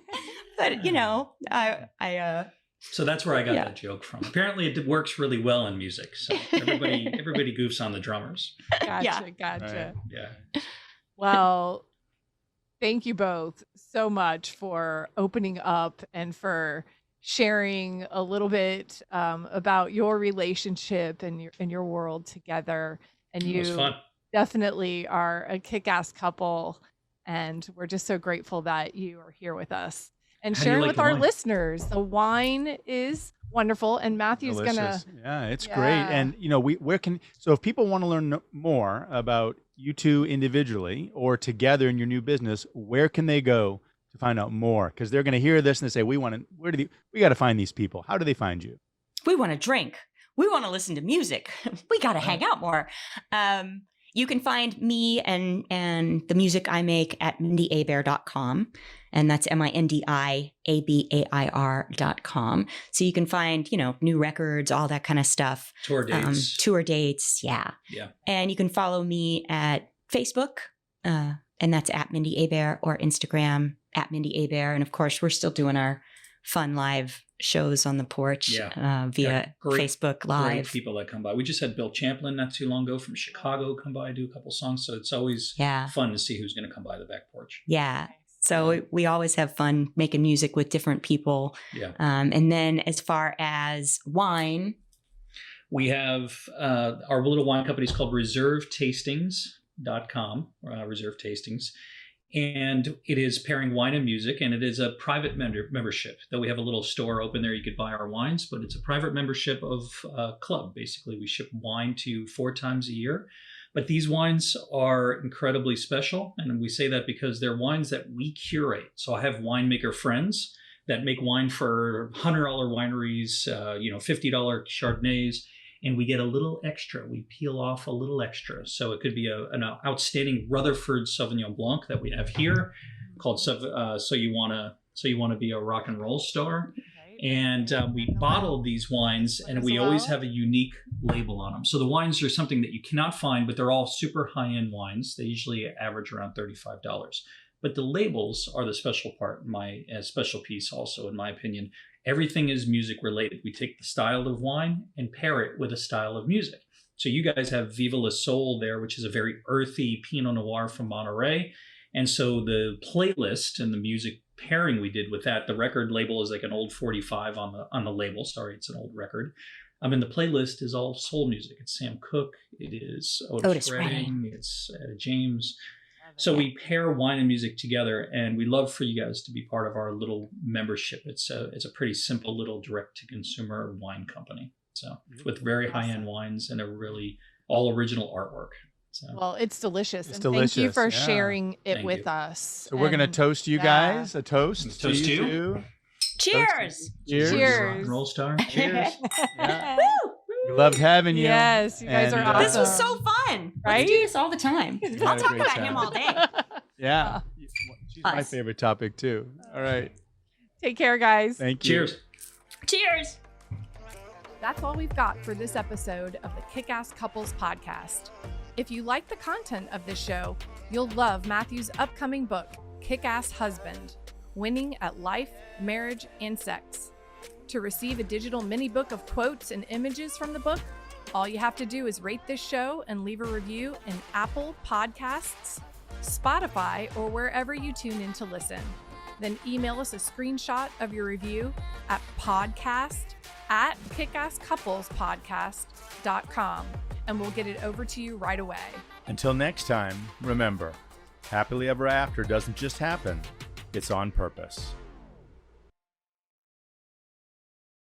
But I. So that's where I got that joke from. Apparently, it works really well in music. So everybody goofs on the drummers. Gotcha. Right. Yeah. Well, thank you both so much for opening up and for sharing a little bit about your relationship and your world together. And It was fun. definitely are a kick-ass couple, and we're just so grateful that you are here with us and How do you sharing like with the our wine? listeners. The wine is wonderful, and Matthew's Delicious. gonna It's great. And so if people want to learn more about you two individually or together in your new business, where can they go to find out more? Because they're going to hear this and they say, we got to find these people. How do they find you? We want to drink. We want to listen to music. We got to hang out more. You can find me and the music I make at mindiabair.com. And that's MINDIABAIR.com. So you can find, new records, all that kind of stuff. Tour dates. Yeah. Yeah. And you can follow me at Facebook, and that's at Mindi Abair, or Instagram at Mindi Abair. And of course, we're still doing our fun live shows on the porch via Facebook Live. Great people that come by. We just had Bill Champlin not too long ago from Chicago come by, do a couple songs. So it's always fun to see who's going to come by the back porch. Yeah. So we always have fun making music with different people. Yeah. And then as far as wine, we have our little wine company is called reservetastings.com, Reserve Tastings. And it is pairing wine and music, and it is a private membership. Though we have a little store open there, you could buy our wines, but it's a private membership of a club. Basically, we ship wine to you 4 times a year. But these wines are incredibly special, and we say that because they're wines that we curate. So I have winemaker friends that make wine for $100 wineries, $50 Chardonnays, and we get a little extra. We peel off a little extra. So it could be an outstanding Rutherford Sauvignon Blanc that we have here, called So You Wanna Be a Rock and Roll Star. And we bottle these wines, and we always have a unique label on them. So the wines are something that you cannot find, but they're all super high-end wines. They usually average around $35. But the labels are the special part, my special piece also, in my opinion. Everything is music related. We take the style of wine and pair it with a style of music. So you guys have Viva La Soul there, which is a very earthy Pinot Noir from Monterey. And so the playlist and the music pairing we did with that, the record label is like an old 45 on the label. Sorry, it's an old record. And the playlist is all soul music. It's Sam Cooke. It is Otis Redding. It's James. So we pair wine and music together, and we love for you guys to be part of our little membership. It's a pretty simple little direct-to-consumer wine company. So with very high-end wines and a really all original artwork. So. Well, it's delicious. It's delicious. Thank you for yeah. sharing it Thank with you. us. So we're going to toast you guys. A toast. Let's toast to you. Two. cheers. Cheers. Rock and roll star. Cheers. Yeah. Woo! We loved having you. Yes, you guys And, are awesome. This was so fun. Right? Let's do this all the time. had I'll a talk great about time. him all day. Yeah. She's my Us. favorite topic too. All right. Take care, guys. Thank you. Cheers. Cheers. That's all we've got for this episode of the Kickass Couples Podcast. If you like the content of this show, you'll love Matthew's upcoming book, Kickass Husband, Winning at Life, Marriage, and Sex. To receive a digital mini book of quotes and images from the book, all you have to do is rate this show and leave a review in Apple Podcasts, Spotify, or wherever you tune in to listen. Then email us a screenshot of your review at podcast@kickasscouplespodcast.com, and we'll get it over to you right away. Until next time, remember, happily ever after doesn't just happen, it's on purpose.